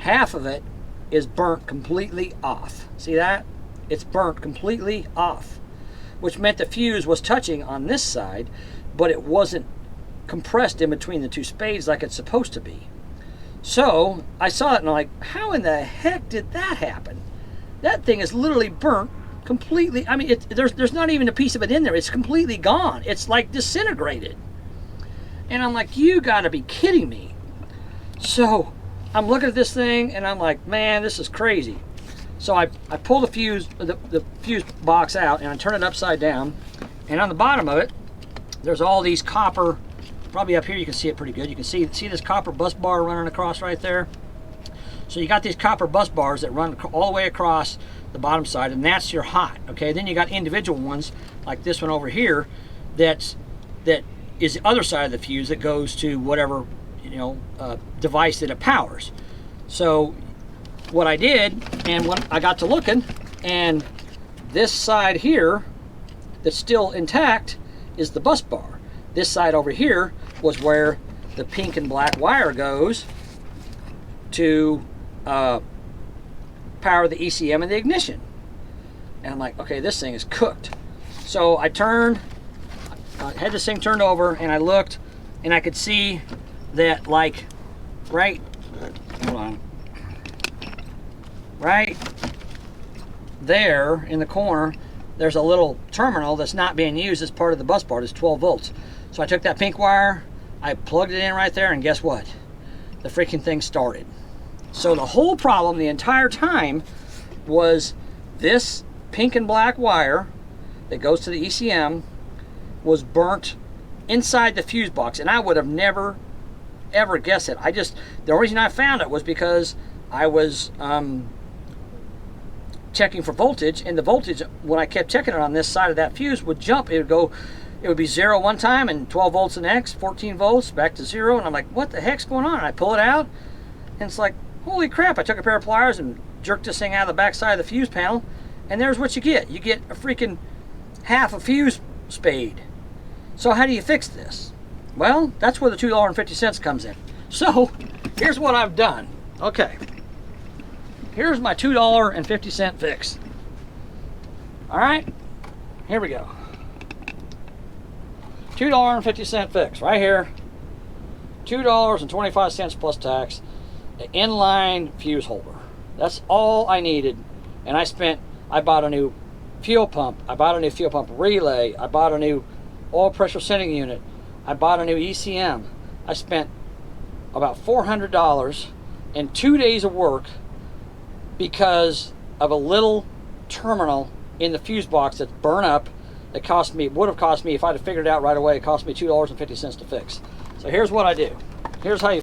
half of it is burnt completely off. See that? It's burnt completely off, which meant the fuse was touching on this side, but it wasn't compressed in between the two spades like it's supposed to be. So I saw it and I'm like, how in the heck did that happen? That thing is literally burnt completely. I mean, there's not even a piece of it in there. It's completely gone. It's like disintegrated. And I'm like, you gotta be kidding me. So I'm looking at this thing and I'm like, man, this is crazy. So I pull the fuse box out and I turn it upside down, and on the bottom of it there's all these copper, probably up here you can see it pretty good. You can see this copper bus bar running across right there. So you got these copper bus bars that run all the way across the bottom side, and that's your hot. Okay, then you got individual ones like this one over here that is the other side of the fuse that goes to whatever, you know, device that it powers. So what I did, and when I got to looking, and this side here that's still intact is the bus bar. This side over here was where the pink and black wire goes to power the ECM and the ignition. And I'm like, okay, this thing is cooked. So I had this thing turned over, and I looked, and I could see that, like, right there in the corner, there's a little terminal that's not being used as part of the bus bar. It's 12 volts. So I took that pink wire, I plugged it in right there, and guess what? The freaking thing started. So the whole problem the entire time was this pink and black wire that goes to the ECM was burnt inside the fuse box, and I would have never ever guessed it. The only reason I found it was because I was checking for voltage, and the voltage, when I kept checking it on this side of that fuse, would jump. It would be 0 one time and 12 volts the next, 14 volts, back to 0, and I'm like, what the heck's going on? And I pull it out, and it's like, holy crap. I took a pair of pliers and jerked this thing out of the back side of the fuse panel, and there's what you get. You get a freaking half a fuse spade. So how do you fix this? Well, that's where the $2.50 comes in. So here's what I've done. Okay, here's my $2.50 fix. All right, here we go. $2.50 fix right here. $2.25 plus tax. An inline fuse holder. That's all I needed. And I bought a new fuel pump. I bought a new fuel pump relay. I bought a new oil pressure sending unit. I bought a new ECM. I spent about $400 in 2 days of work because of a little terminal in the fuse box that's burnt up. It would have cost me, if I'd have figured it out right away, it cost me $2.50 to fix. So here's what I do. Here's how you